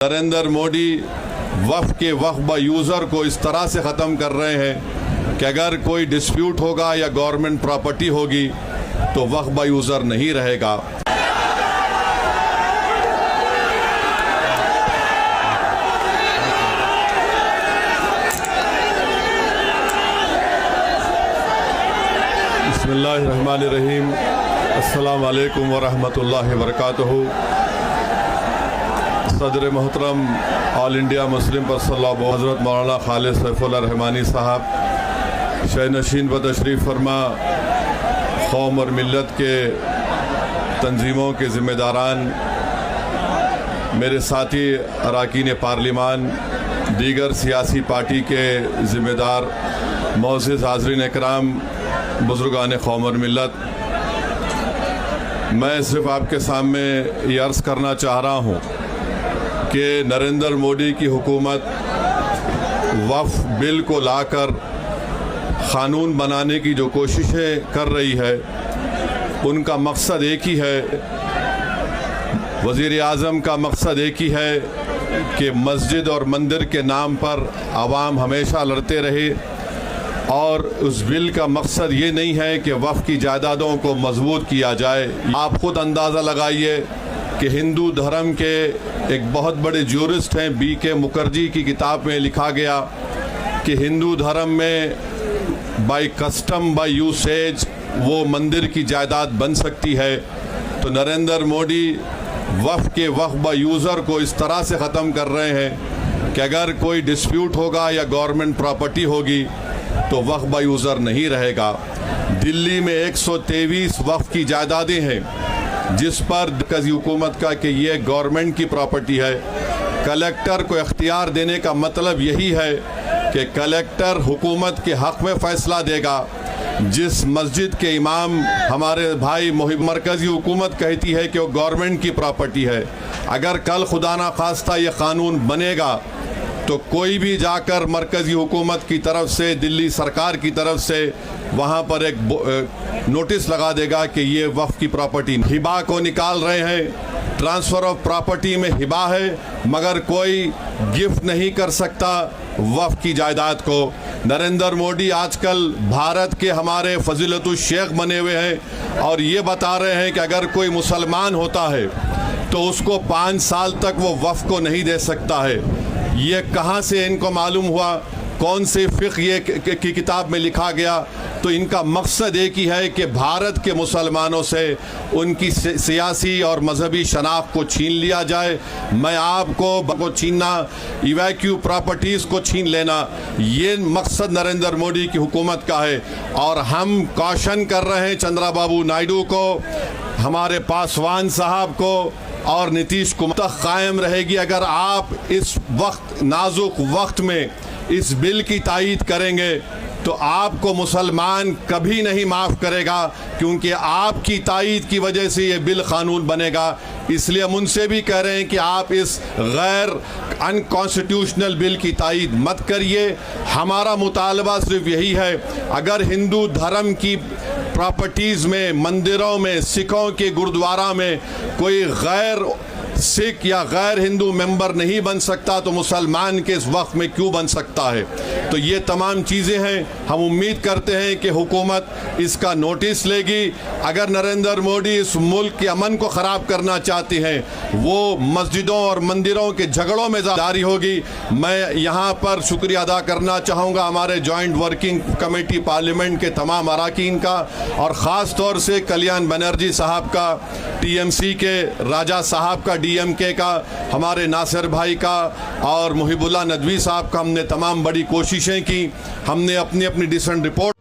नरेंद्र मोदी वक्फ के वक्फ यूज़र को इस तरह से ख़त्म कर रहे हैं कि अगर कोई डिस्प्यूट होगा या गवर्नमेंट प्रॉपर्टी होगी तो वक्फ यूज़र नहीं रहेगा। बिस्मिल्लाहिर्रहमानिर्रहीम। अस्सलाम वालेकुम वरहमतुल्लाहि वबरकातुहू। सदर मोहतरम ऑल इंडिया मुस्लिम पर्सनल हज़रत मौलाना खालिद सैफुल्लाह रहमानी साहब शहनशीन व तशरीफ़ फरमा, कौम और मिल्लत के तंजीमों के ज़िम्मेदारान, मेरे साथी अरकान पार्लिमान, दीगर सियासी पार्टी के ज़िम्मेदार, मोअज़्ज़िज़ हाज़रीन इकराम, बुज़ुर्गान कौम और मिल्लत, मैं सिर्फ आपके सामने ये अर्ज़ करना चाह रहा हूँ कि नरेंद्र मोदी की हुकूमत वक्फ बिल को लाकर क़ानून बनाने की जो कोशिशें कर रही है उनका मकसद एक ही है। वज़ीर आज़म का मकसद एक ही है कि मस्जिद और मंदिर के नाम पर आवाम हमेशा लड़ते रहे, और उस बिल का मकसद ये नहीं है कि वक्फ की जायदादों को मजबूत किया जाए। आप खुद अंदाज़ा लगाइए कि हिंदू धर्म के एक बहुत बड़े ज्यूरिस्ट हैं B.K. मुखर्जी की किताब में लिखा गया कि हिंदू धर्म में बाय कस्टम बाय यूसेज वो मंदिर की जायदाद बन सकती है। तो नरेंद्र मोदी वक्फ के वक्फ यूज़र को इस तरह से ख़त्म कर रहे हैं कि अगर कोई डिस्प्यूट होगा या गवर्नमेंट प्रॉपर्टी होगी तो वक्फ यूज़र नहीं रहेगा। दिल्ली में 123 वक्फ की जायदादें हैं जिस पर मरकज़ी हुकूमत का कि ये गवर्नमेंट की प्रॉपर्टी है। कलेक्टर को इख्तियार देने का मतलब यही है कि कलेक्टर हुकूमत के हक़ में फ़ैसला देगा। जिस मस्जिद के इमाम हमारे भाई मरकज़ी हुकूमत कहती है कि वो गवर्नमेंट की प्रॉपर्टी है, अगर कल खुदा ना खास्ता ये क़ानून बनेगा तो कोई भी जाकर मरकज़ी हुकूमत की तरफ से, दिल्ली सरकार की तरफ से वहाँ पर एक नोटिस लगा देगा कि ये वक्फ की प्रॉपर्टी। हिबा को निकाल रहे हैं, ट्रांसफ़र ऑफ प्रॉपर्टी में हिबा है मगर कोई गिफ्ट नहीं कर सकता वक्फ की जायदाद को। नरेंद्र मोदी आजकल भारत के हमारे फजीलतुश शेख बने हुए हैं और ये बता रहे हैं कि अगर कोई मुसलमान होता है तो उसको 5 साल तक वो वक्फ को नहीं दे सकता है। ये कहाँ से इनको मालूम हुआ? कौन से फ़िक़्ह ये की किताब में लिखा गया? तो इनका मकसद एक ही है कि भारत के मुसलमानों से उनकी सियासी और मजहबी शनाख्त को छीन लिया जाए। मैं आपको छीनना, इवैक्यू प्रॉपर्टीज़ को छीन लेना, ये मकसद नरेंद्र मोदी की हुकूमत का है। और हम कॉशन कर रहे हैं चंद्रबाबू नायडू को, हमारे पासवान साहब को और नीतीश कुमार कायम रहेगी अगर आप इस वक्त नाजुक वक्त में इस बिल की तायीद करेंगे तो आपको मुसलमान कभी नहीं माफ़ करेगा, क्योंकि आपकी तायीद की वजह से ये बिल क़ानून बनेगा। इसलिए हम उनसे भी कह रहे हैं कि आप इस गैर अनकॉन्स्टिट्यूशनल बिल की तायीद मत करिए। हमारा मुतालबा सिर्फ यही है, अगर हिंदू धर्म की प्रॉपर्टीज़ में, मंदिरों में, सिखों के गुरुद्वारा में कोई गैर सिख या गैर हिंदू मेंबर नहीं बन सकता तो मुसलमान के इस वक्त में क्यों बन सकता है? तो ये तमाम चीज़ें हैं। हम उम्मीद करते हैं कि हुकूमत इसका नोटिस लेगी। अगर नरेंद्र मोदी इस मुल्क के अमन को ख़राब करना चाहते हैं, वो मस्जिदों और मंदिरों के झगड़ों में जारी होगी। मैं यहाँ पर शुक्रिया अदा करना चाहूँगा हमारे जॉइंट वर्किंग कमेटी पार्लियामेंट के तमाम अरकान का, और ख़ास तौर से कल्याण बनर्जी साहब का, TMC के राजा साहब का, DMK का, हमारे नासिर भाई का और मुहिबुल्लाह नदवी साहब का। हमने तमाम बड़ी कोशिशें की, हमने अपनी डिसेंट रिपोर्ट